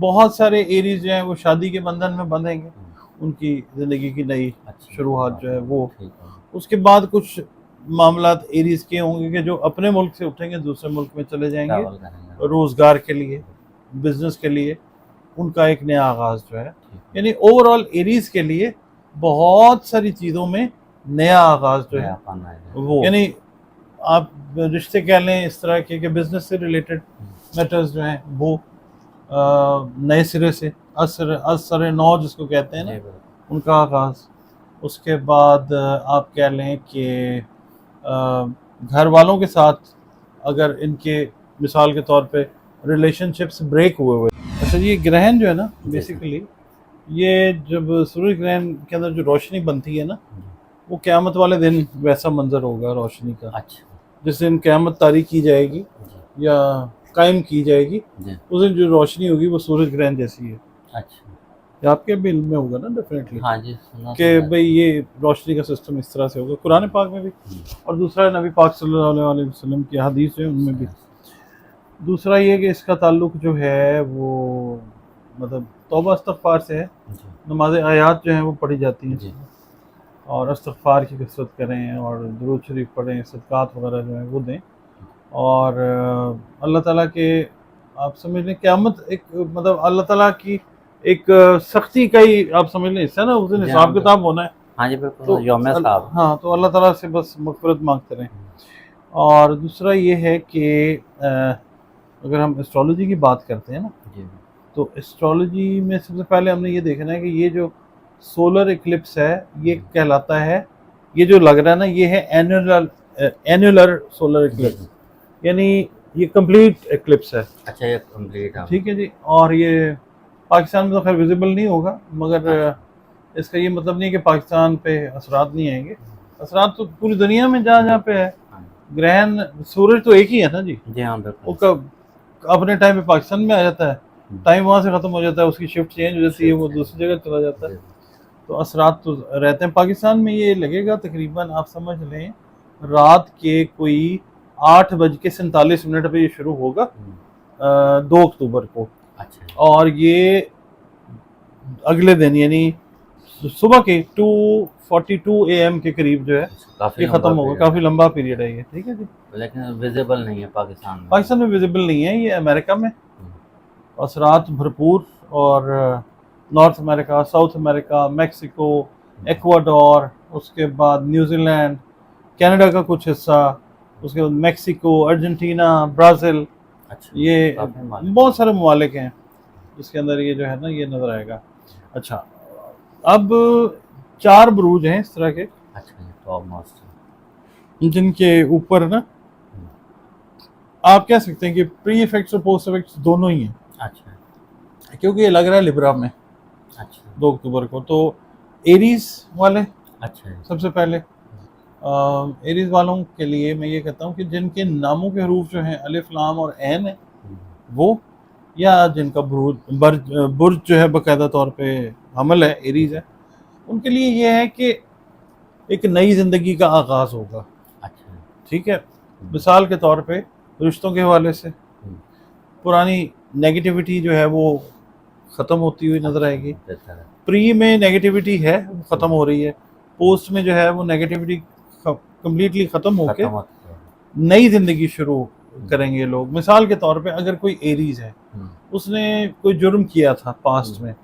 बहुत सारे एरीज जो हैं वो शादी के बंधन में बंधेंगे, उनकी ज़िंदगी की नई अच्छा, शुरुआत जो है वो। ठीक है। उसके बाद कुछ मामलात एरीज के होंगे कि जो अपने मुल्क से उठेंगे दूसरे मुल्क में चले जाएंगे ट्रैवल करेंगे। रोज़गार के लिए, बिजनेस के लिए, उनका एक नया आगाज़ जो है। ठीक है। यानी ओवरऑल एरीज के लिए बहुत सारी चीज़ों में नया आगाज़ जो है नयापन आएगा। वो, यानी आप रिश्ते कह लें इस तरह के बिजनेस से रिलेटेड मैटर्स जो हैं वो नए सिरे से असर नौ जिसको कहते हैं ना, जी, बिल्कुल। उनका आगाज़। उसके बाद आप कह लें कि घर वालों के साथ अगर इनके मिसाल के तौर पे रिलेशनशिप्स ब्रेक हुए। अच्छा, ये ग्रहण जो है ना जी, बेसिकली, ये जब सूरज ग्रहण के अंदर जो रोशनी बनती है ना, जी। वो क़यामत वाले दिन वैसा मंजर होगा रोशनी का। अच्छा, जिस दिन क़यामत तारीख की जाएगी जी, या कायम की जाएगी, जी। उस दिन जो रोशनी होगी वो सूरज ग्रहण जैसी है। अच्छा। ये आपके भी इल्म में होगा ना डेफिनेटली हाँ जी, सुना तो कि है। भाई ये रोशनी का सिस्टम इस तरह से होगा, कुरान पाक में भी, और दूसरा नबी पाक सल्लल्लाहु अलैहि वसल्लम की हदीस है उनमें भी। दूसरा ये कि इसका ताल्लुक जो है वो मतलब तौबा इस्तग़फ़ार से है। जी, नमाज आयात जो हैं वो पढ़ी जाती हैं जी। और इस्तग़फ़ार की कसरत करें और दुरूद शरीफ पढ़ें, सदक़ात वगैरह जो हैं वो दें। और अल्लाह ताला के आप समझ लें क़यामत एक मतलब अल्लाह ताला की एक सख्ती का ही आप समझ लें हिस्सा ना, उस दिन जी, हाँ, हिसाब किताब होना है। हाँ जी, तो बिल्कुल, यौम हिसाब। हाँ, तो अल्लाह ताला से बस मग़फ़िरत मांगते रहें। और दूसरा ये है कि अगर हम एस्ट्रोलॉजी की बात करते हैं ना, जी, तो एस्ट्रोलॉजी में सबसे पहले हमने ये देखना है कि ये जो सोलर इक्लिप्स है ये कहलाता है, ये जो लग रहा है ना ये है एन्युलर सोलर जी, इक्लिप्स, जी। यानी ये कंप्लीट इक्लिप्स है। अच्छा, ये कंप्लीट है। ठीक है जी। और ये पाकिस्तान में तो खैर विजिबल नहीं होगा, मगर अच्छा। इसका ये मतलब नहीं है कि पाकिस्तान पे असरात नहीं आएंगे। असरात तो पूरी दुनिया में जहाँ जहाँ पे है। हाँ ग्रहण सूरज तो एक ही है ना जी, जी, हाँ, वो बिल्कुल। कब अपने टाइम पे पाकिस्तान में आ जाता है, टाइम वहाँ से ख़त्म हो जाता है, उसकी शिफ्ट चेंज हो जाती है, वो दूसरी जगह चला जाता है। जी, तो असरात तो रहते हैं। पाकिस्तान में ये लगेगा तकरीबन आप समझ लें रात के कोई 8:47 पे ये शुरू होगा 2 अक्टूबर को, अच्छा, और ये अगले दिन यानी सुबह के 2:42 AM के करीब जो है काफ़ी ये लंबा ख़त्म होगा। पीरियड काफ़ी है, लंबा पीरियड है ये। ठीक है जी। लेकिन विजिबल नहीं है पाकिस्तान में। पाकिस्तान में विजिबल नहीं है, ये अमेरिका में असरात भरपूर, और north America, south America, Mexico, Ecuador, उसके बाद न्यूजीलैंड, कनाडा का कुछ हिस्सा, उसके बाद मेक्सिको, अर्जेंटीना, ब्राज़ील, अच्छा, ये काफ़ी माल। बहुत सारे ममालिक हैं जिसके अंदर ये जो है ना ये नज़र आएगा। अच्छा, अब 4 बुरूज हैं इस तरह के अच्छा, ये टॉप मोस्ट। जिनके ऊपर ना आप कह सकते हैं कि प्री इफेक्ट्स और पोस्ट इफेक्ट्स दोनों ही हैं, अच्छा, क्योंकि ये लग रहा है लिब्रा में अच्छा, 2 अक्टूबर को। तो एरीज वाले अच्छा, सबसे पहले एरीज वालों के लिए मैं ये कहता हूँ कि जिनके नामों के हरूफ जो हैं अलिफ लाम और ऐन है वो, या जिनका बुर्ज जो है बाकायदा तौर पे हमल है, एरीज है, उनके लिए ये है कि एक नई ज़िंदगी का आगाज़ होगा। अच्छा, ठीक है। मिसाल के तौर पे रिश्तों के हवाले से पुरानी नेगेटिविटी जो है वो ख़त्म होती हुई नज़र आएगी। बेहतर है। प्री में नेगेटिविटी है वो ख़त्म हो रही है, पोस्ट में जो है वो नेगेटिविटी कम्प्लीटली ख़त्म होके खत्म होता है। नई ज़िंदगी शुरू करेंगे लोग। मिसाल के तौर पे अगर कोई एरीज है, उसने कोई जुर्म किया था पास्ट में,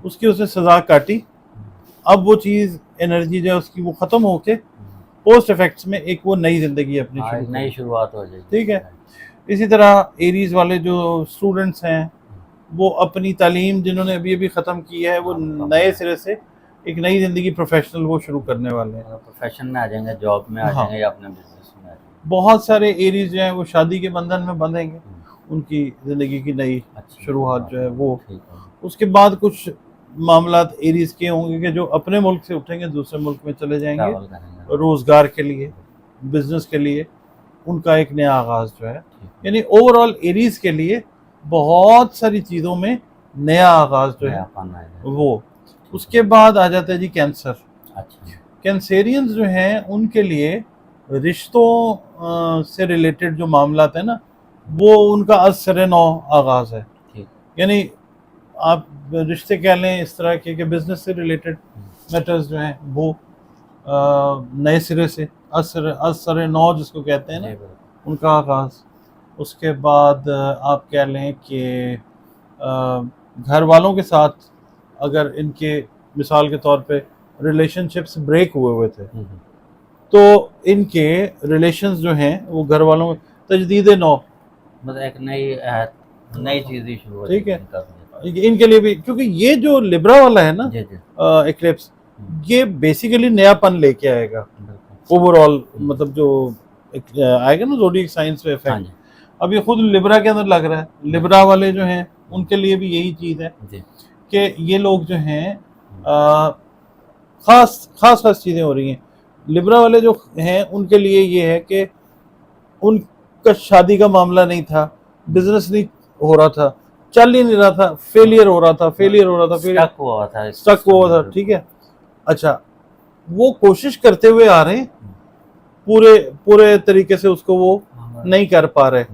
उसकी उसने सज़ा काटी, अब वो चीज़ एनर्जी जो है उसकी वो ख़त्म होके पोस्ट इफेक्ट्स में एक वो नई ज़िंदगी अपनी हाँ, शुरू एक नई करेगी। शुरुआत हो जाएगी। ठीक है। इसी तरह एरीज वाले जो स्टूडेंट्स हैं वो अपनी तालीम जिन्होंने अभी अभी ख़त्म की है वो नए सिरे से एक नई ज़िंदगी प्रोफेशनल वो शुरू करने वाले हैं। प्रोफेशन में आ जाएंगे, जॉब में आ हाँ, जाएंगे या अपने बिजनेस में आ जाएंगे। बहुत सारे एरीज जो हैं वो शादी के बंधन में बंधेंगे, उनकी ज़िंदगी की नई शुरुआत जो है वो। उसके बाद कुछ मामलात एरीज के होंगे कि जो अपने मुल्क से उठेंगे दूसरे मुल्क में चले जाएंगे ट्रैवल करेंगे। रोज़गार के लिए, बिजनेस के लिए, उनका एक नया आगाज़ जो है। यानी ओवरऑल एरीज के लिए बहुत सारी चीज़ों में नया आगाज़ जो है नयापन आएगा। वो। उसके बाद आ जाता है जी कैंसर। अच्छा, कैंसेरियंस जो हैं उनके लिए रिश्तों से रिलेटेड जो मामलात है ना वो उनका असर नौ आगाज़ है। ठीक। यानी आप रिश्ते कह लें इस तरह के कि बिजनेस से रिलेटेड मैटर्स जो हैं वो नए सिरे से असर नौ जिसको कहते हैं ना, जी बिल्कुल। उनका आगाज़। उसके बाद आप कह लें कि घर वालों के साथ अगर इनके मिसाल के तौर पे रिलेशनशिप्स ब्रेक हुए हुए थे, तो इनके रिलेशंस जो हैं वो घर वालों तजदीद नौ, मतलब एक नई चीज ही शुरू हो ठीक है, जाएगी इनके लिए भी, क्योंकि ये जो लिब्रा वाला है ना जी जी एक्लिप्स, ये बेसिकली नयापन लेके आएगा बिल्कुल। ओवरऑल, मतलब जो आएगा ना ज़ोडिएक साइंस में हाँ इफेक्ट। जी अब ये खुद लिब्रा के अंदर लग रहा है, लिब्रा वाले जो हैं उनके लिए भी यही चीज़ है जी कि ये लोग जो हैं खास खास खास चीज़ें हो रही हैं। लिब्रा वाले जो हैं उनके लिए ये है कि उनका शादी का मामला नहीं था, बिजनेस नहीं हो रहा था, चल ही नहीं रहा था, फेलियर हो रहा था, स्टक हुआ था स्टक हुआ था, ठीक है। अच्छा, वो कोशिश करते हुए आ रहे हैं, पूरे पूरे तरीके से उसको वो नहीं कर पा रहे।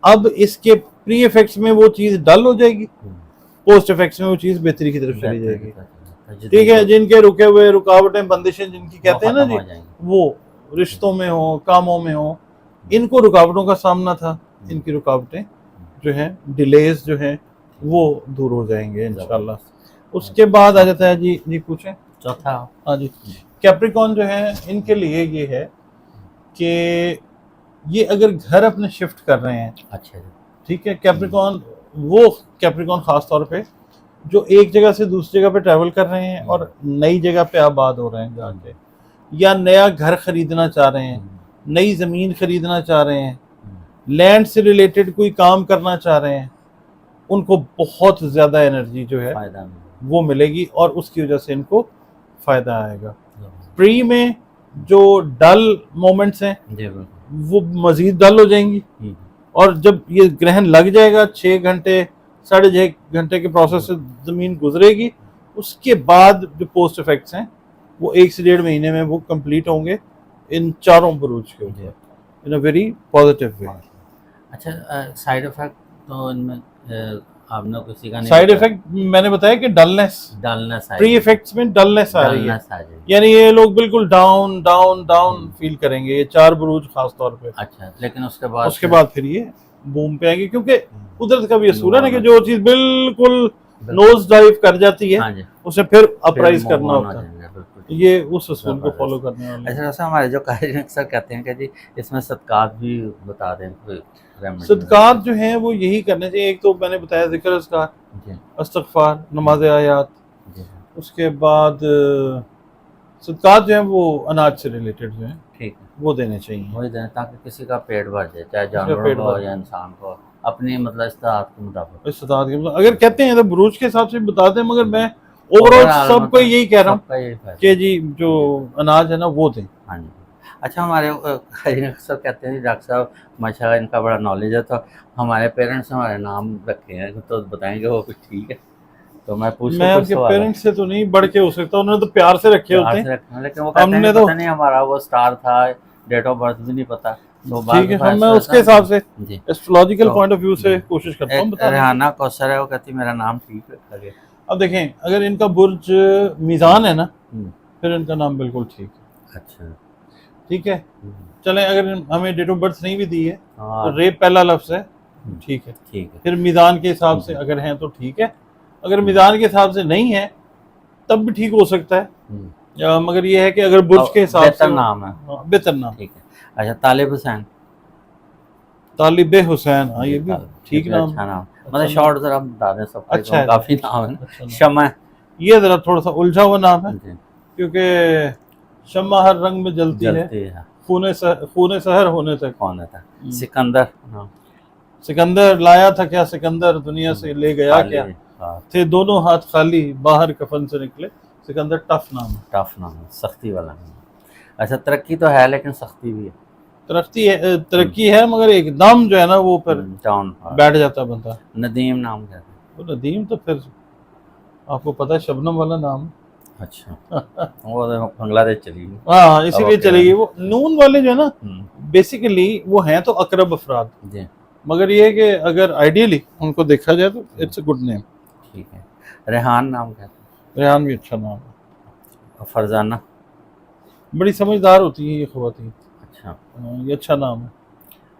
अब इसके प्री इफेक्ट्स में वो चीज़ डल हो जाएगी, पोस्ट इफेक्ट्स में वो चीज़ बेहतरी की तरफ चली जाएगी, ठीक है। जिनके रुके हुए रुकावटें बंदिशें जिनकी कहते हैं ना जी, वो रिश्तों में हो, कामों में हो, इनको रुकावटों का सामना था, इनकी रुकावटें जो हैं, डिलेज जो हैं, वो दूर हो जाएंगे इंशाल्लाह। उसके बाद आ जाता है जी पूछें चौथा। हाँ जी, कैप्रिकॉन जो है इनके लिए ये है कि ये अगर घर अपने शिफ्ट कर रहे हैं, अच्छा ठीक है, कैप्रिकॉन खास तौर पे जो एक जगह से दूसरी जगह पे ट्रैवल कर रहे हैं और नई जगह पे आबाद हो रहे हैं जाके, या नया घर खरीदना चाह रहे हैं, नई ज़मीन खरीदना चाह रहे हैं, लैंड से रिलेटेड कोई काम करना चाह रहे हैं, उनको बहुत ज़्यादा एनर्जी जो है वो मिलेगी और उसकी वजह से इनको फ़ायदा आएगा। प्री में जो डल मोमेंट्स हैं वो मज़ीद डल हो जाएंगी, और जब ये ग्रहण लग जाएगा 6 घंटे 6.5 घंटे के प्रोसेस से ज़मीन गुजरेगी, उसके बाद जो पोस्ट इफेक्ट्स हैं वो 1 से 1.5 महीने में वो कंप्लीट होंगे इन चारों बुरूज के ऊपर, इन अ वेरी पॉजिटिव वे। अच्छा, साइड इफेक्ट तो इनमें आपने किसी का नहीं साइड इफेक्ट मैंने बताया कि डलनेस प्री इफेक्ट्स में डलनेस आ रही है, यानी ये लोग बिल्कुल डाउन डाउन डाउन फील करेंगे, ये 4 बुरूज खास तौर पे। अच्छा, लेकिन उसके बाद फिर ये बूम पे आएगी, क्योंकि कुदरत का भी असूल है कि जो चीज बिल्कुल नोज डाइव कर जाती है उसे फिर अपराइज करना होता है, ये उस असूल को फॉलो करने वाले। अच्छा, ऐसा हमारे जो कायदे अक्सर कहते हैं कि जी इसमें सदकात भी बता दें, सदकात जो हैं वो यही करने चाहिए। एक तो मैंने बताया जिक्र अस्कार, इस्तिग़फ़ार, नमाज आयात, उसके बाद सदकात जो हैं वो अनाज से रिलेटेड जो हैं, ठीक है, वो देने चाहिए, वही दें ताकि किसी का पेट भर जाए, चाहे जानवर हो या इंसान को, अपनी मतलब इस्ताअत के मुताबिक। इस्ताअत के अगर कहते हैं तो बुरूज के हिसाब से बता दें, मगर मैं ओवरऑल सबको यही कह रहा हूँ कि जी जो अनाज है ना वो दें। हाँ जी। अच्छा, हमारे अक्सर कहते हैं डॉक्टर साहब माशाल्लाह इनका बड़ा नॉलेज है, तो हमारे पेरेंट्स हमारे नाम रखे हैं, तो बताएंगे वो कुछ ठीक है? तो मैं आपके पेरेंट्स से तो नहीं बढ़ के हो सकता, उन्होंने तो प्यार से रखे होते हैं, लेकिन वो कहते हैं पता नहीं हमारा वो स्टार था, डेट ऑफ बर्थ भी नहीं पता, तो ठीक है, मैं उसके हिसाब से एस्ट्रोलॉजिकल पॉइंट ऑफ व्यू से कोशिश करता हूँ। रेहाना कौसर है, वो कहती मेरा नाम ठीक है। अब देखें, अगर इनका बुर्ज मीज़ान है ना, फिर इनका नाम बिल्कुल ठीक है। अच्छा, ठीक है, चलें, अगर हमें डेट ऑफ बर्थ नहीं भी दी है तो रेप पहला लफ्ज़ है, ठीक है, फिर मीज़ान के हिसाब से अगर हैं तो ठीक है, अगर मीज़ान के हिसाब से नहीं है तब भी ठीक हो सकता है, मगर ये है कि अगर बुर्ज के हिसाब से नाम है, बेहतर नाम, ठीक है। अच्छा, तालिब हुसैन, हाँ ये भी ठीक नाम, अच्छा नाम, मतलब शॉर्ट जरा बता दें सब। अच्छा, काफी नाम है। शमा, ये जरा थोड़ा सा उलझा हुआ नाम है, क्योंकि शम्मा हर रंग में जलती है, खूने सहर होने तक। सिकंदर लाया था क्या, सिकंदर दुनिया से ले गया क्या, थे दोनों हाथ खाली बाहर कफन से निकले। सिकंदर टफ नाम है, सख्ती वाला नाम। अच्छा, तरक्की तो है लेकिन सख्ती भी है। तरक्की है मगर एकदम जो है ना वो फिर डाउन बैठ जाता है बंदा। नदीम नाम क्या है? नदीम तो फिर आपको पता है शबनम वाला नाम। अच्छा वो बांग्लादेश चली गई, हाँ इसीलिए चली गई। वो नून वाले जो है ना बेसिकली वो हैं तो अकरब अफराद, मगर ये है कि अगर आइडियली उनको देखा जाए तो इट्स अ गुड नेम। ठीक है। रेहान नाम कहते हैं। रेहान भी अच्छा नाम है। और फरजाना। बड़ी समझदार होती है ये ख़वातीन। अच्छा। ये अच्छा नाम है।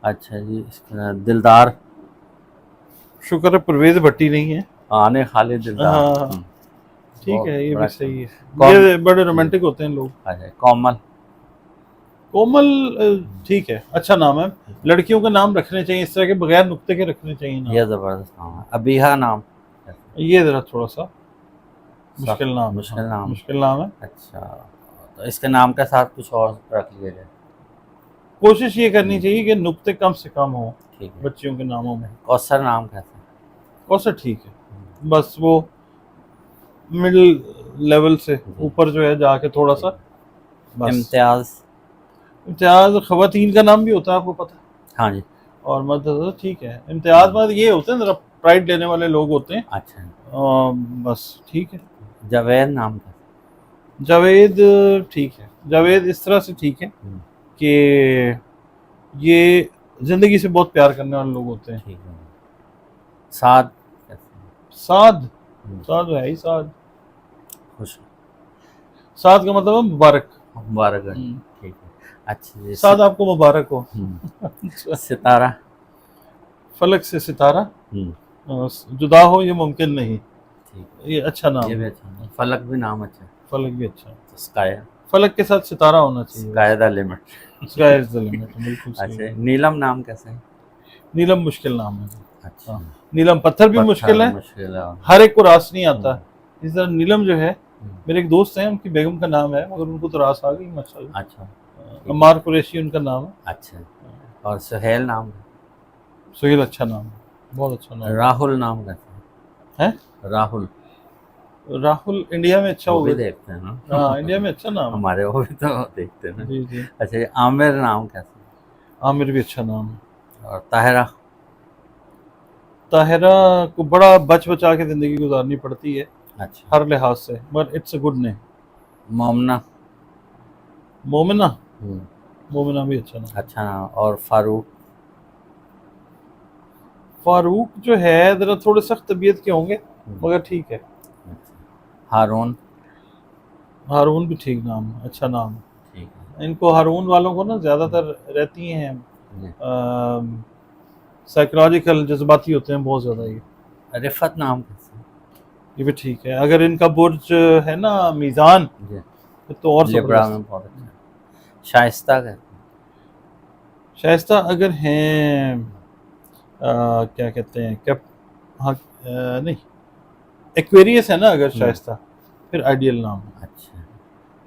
अच्छा जी, इसका दिलदार। शुक्र है परवेज़ भट्टी नहीं है। आने खाली दिलदार। हाँ ठीक बहुत है, ये बड़ा भी सही है। कौन। ये बड़े रोमांटिक होते हैं लोग। अच्छा, कोमल। कोमल ठीक है, अच्छा नाम है। लड़कियों के नाम रखने चाहिए इस तरह के, बगैर नुक्ते के रखने चाहिए नाम। ये ज़बरदस्त नाम है। अबीहा नाम। ये ज़रा थोड़ा सा मुश्किल नाम है। मुश्किल हाँ, नाम। मुश्किल नाम है। अच्छा, तो इसके नाम के साथ कुछ और रख लिया जाए। कोशिश ये करनी चाहिए कि नुक्ते कम से कम हो ठीक है। बच्चियों के नामों में। कौसर नाम कैसा है? कौसर ठीक है, बस वो मिडिल लेवल से ऊपर जो है जाके थोड़ा सा बस। इम्तियाज। इम्तियाज ख़वातीन का नाम भी होता है, आपको पता है? हाँ जी। और मदद ठीक है। इम्तियाज मतलब ये होते हैं जरा प्राइड लेने वाले लोग होते हैं। अच्छा। बस ठीक है। जावेद नाम कैसा? जावेद ठीक है। जावेद इस तरह से ठीक है कि ये जिंदगी से बहुत प्यार करने वाले लोग होते हैं। ठीक है। साद कैसा? साद, साद है ही साद। खुश। साद का मतलब है मुबारक। मुबारक। ठीक है। अच्छा जी। साद आपको मुबारक हो। सितारा। फलक से सितारा ठीक जुदा हो ये मुमकिन नहीं। है। ये अच्छा नाम ये भी है। अच्छा नाम। फलक भी नाम अच्छा है। फलक भी अच्छा है। तो स्काई। फलक के साथ सितारा होना चाहिए। Sky the limit. Sky is the limit, बिल्कुल सही अच्छा, है। नीलम नाम कैसा है? नीलम मुश्किल नाम है। अच्छा। नीलम पत्थर भी मुश्किल है, मुश्किल है। हर एक को रास नहीं आता। इस तरह नीलम जो है, मेरे एक दोस्त हैं, उनकी बेगम का नाम है, मगर उनको तो रास आ गई माशाल्लाह। अच्छा। अम्मार कुरैशी उनका नाम है। अच्छा। और सुहेल नाम है? सुहेल अच्छा नाम है, बहुत अच्छा नाम राहुल नाम कैसा है। है? राहुल। राहुल इंडिया में अच्छा वो भी होगा। देखते हैं ना। हाँ, इंडिया में अच्छा नाम है। हमारे वो भी तो देखते हैं ना। जी जी। अच्छा, ये आमिर नाम कैसा है? आमिर भी अच्छा नाम है। और ताहिरा। ताहिरा को बड़ा बच बचा के ज़िंदगी गुजारनी पड़ती है अच्छा। हर लिहाज से, but it's a good name. Momna. Momina, Momina भी अच्छा नाम। अच्छा नाम। और फारूक। फारूक जो है ज़रा थोड़े सख्त तबीयत के होंगे, मगर ठीक है। हारून। हारून भी ठीक नाम है, अच्छा नाम है। ठीक है। इनको हारून वालों को ना ज़्यादातर रहती हैं, जी। साइकोलॉजिकल जज्बाती होते हैं बहुत ज़्यादा ये। रिफत नाम कैसा है? ये भी ठीक है। अगर इनका बुर्ज है ना मीज़ान, जी। तो और लिब्रा ज़बरदस्त। में बहुत अच्छा है। शाइस्ता कैसा है? शाइस्ता अगर हैं क्या कहते हैं क्या, हाँ नहीं, एक्वेरियस है ना अगर शाइस्ता, फिर आइडियल नाम है। अच्छा।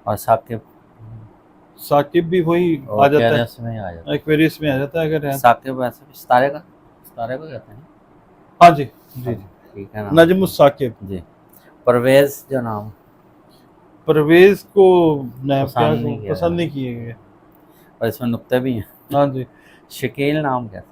और साकिब। साकिब भी वही आ और जाता है, कैरियस में ही आ जाता एक्वेरियस में आ जाता है अगर है। है। साकिब ऐसे भी सितारे को कहते हैं। हाँ जी जी। ठीक है ना। नजमुस साकिब। जी। परवेज जो नाम परवेज को पसंद नहीं किया पसंद गया। नहीं किए गए। और इसमें नुक्ते भी हैं। हाँ जी। शकील नाम कैसा?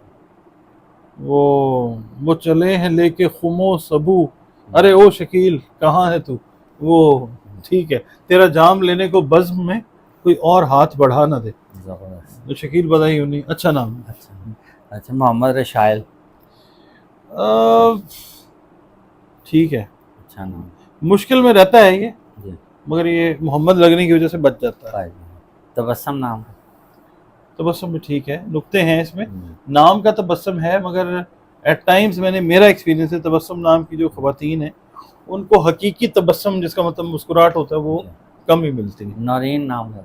वो चले हैं लेके खुमो सबू, अरे ओ शकील कहाँ है तू, वो ठीक है। तेरा जाम लेने को बज़्म में कोई और हाथ बढ़ा ना दे। जबरदस्त। तो शकील बदाई उन्हीं, अच्छा नाम है। अच्छा। अच्छा, मोहम्मद रशाइल। ठीक है, अच्छा नाम। मुश्किल में रहता है ये, जी। मगर ये मोहम्मद लगने की वजह से बच जाता है। तबस्सम नाम। तबस्सुम भी ठीक है, नुक्ते हैं इसमें। नाम का तबस्सुम है, मगर एट टाइम्स मैंने, मेरा एक्सपीरियंस है, तबस्सुम नाम की जो ख़वातीन हैं उनको हकीकी तबस्सुम जिसका मतलब मुस्कुराहट होता है वो कम ही मिलती है। नौरीन नाम है।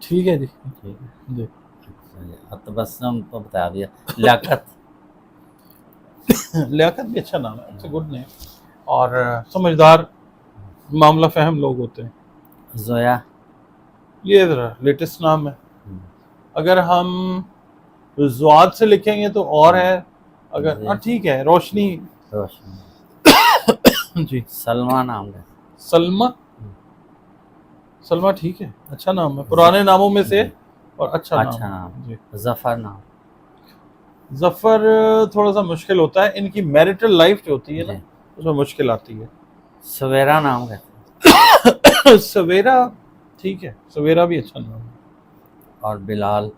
ठीक है जी। ठीक है जी। अच्छा, तबस्सुम तो बता दिया। लियाकत। लियाकत भी अच्छा नाम है, इट्स अ गुड नेम। और समझदार, मामला फहम लोग होते हैं। जोया। ये ज़रा लेटेस्ट नाम है। अगर हम ज़ुआद से लिखेंगे तो और है, अगर हाँ ठीक है, रोशनी। रोशनी। जी। सलमा नाम है। सलमा, सलमा ठीक है, अच्छा नाम है, पुराने नामों में से और अच्छा नाम। जी। जफर नाम। जफर थोड़ा सा मुश्किल होता है, इनकी मैरिटल लाइफ जो होती है ना उसमें मुश्किल आती है। सवेरा नाम है। सवेरा ठीक है, सवेरा भी अच्छा नाम है। और बिलाल।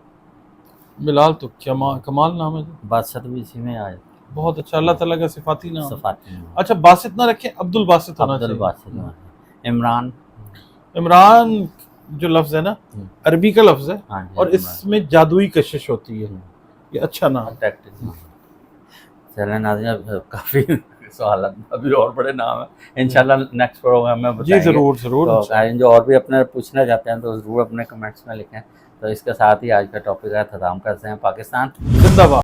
बिलाल तो कमाल नाम है। बादशाह भी इसी में आए। बहुत अच्छा, अल्लाह ताला का सिफाती नाम। सफाती नाम। अच्छा, बासित ना रखें, अब्दुल बासित होना अब्दुल चाहिए। बासित। इमरान। इमरान जो लफ्ज़ है ना, अरबी का लफ्ज़ है हाँ जी, और इमरान। इसमें जादुई कशिश होती है। ये अच्छा नाम। अट्रैक्टिव नाम। चलें नाज़रीन, अब काफ़ी सवाल अभी और बड़े नाम है, इंशाल्लाह नेक्स्ट प्रोग्राम में जी बताएंगे। ज़रूर ज़रूर। तो अच्छा, जो और भी अपने पूछना चाहते हैं तो ज़रूर अपने कमेंट्स में लिखें। तो इसके साथ ही आज का टॉपिक का ख़त्म करते हैं। पाकिस्तान जिंदाबाद।